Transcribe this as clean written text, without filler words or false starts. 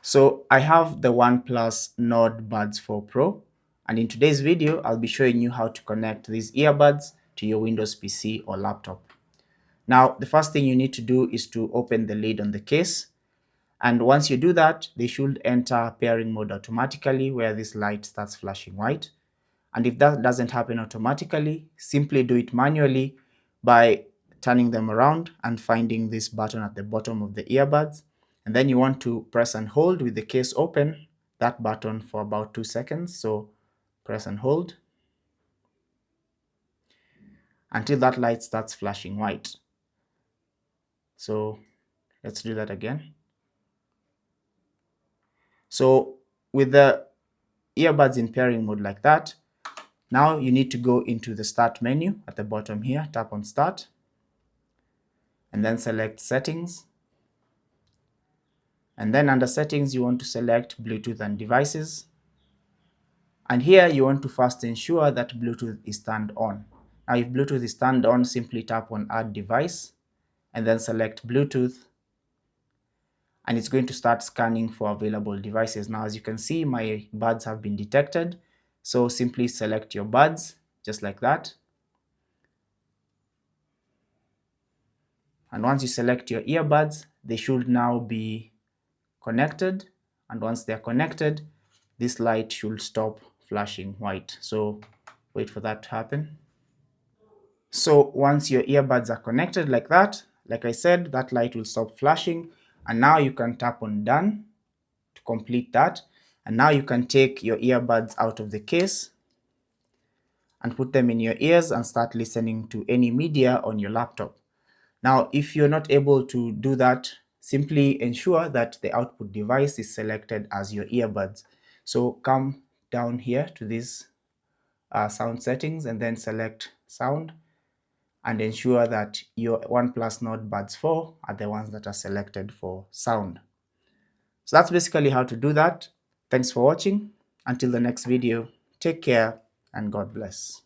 So I have the OnePlus Nord Buds 4 Pro, and in today's video, I'll be showing you how to connect these earbuds to your Windows PC or laptop. Now, the first thing you need to do is to open the lid on the case. And once you do that, they should enter pairing mode automatically, where this light starts flashing white. And if that doesn't happen automatically, simply do it manually by turning them around and finding this button at the bottom of the earbuds. And then you want to press and hold with the case open, that button for about 2 seconds. So press and hold until that light starts flashing white. So let's do that again. So with the earbuds in pairing mode like that, now you need to go into the start menu at the bottom here, tap on start, and then select settings. And then under settings, you want to select Bluetooth and devices. And here you want to first ensure that Bluetooth is turned on. Now if Bluetooth is turned on, simply tap on add device and then select Bluetooth. And it's going to start scanning for available devices. Now as you can see, my buds have been detected. So simply select your buds just like that. And once you select your earbuds, they should now be connected. And once they're connected, this light should stop flashing white. So wait for that to happen. So once your earbuds are connected like that, like I said, that light will stop flashing. And now you can tap on done to complete that. And now you can take your earbuds out of the case and put them in your ears and start listening to any media on your laptop. Now, if you're not able to do that, simply ensure that the output device is selected as your earbuds. So come down here to these sound settings and then select sound and ensure that your OnePlus Nord Buds 4 are the ones that are selected for sound. So that's basically how to do that. Thanks for watching. Until the next video, take care and God bless.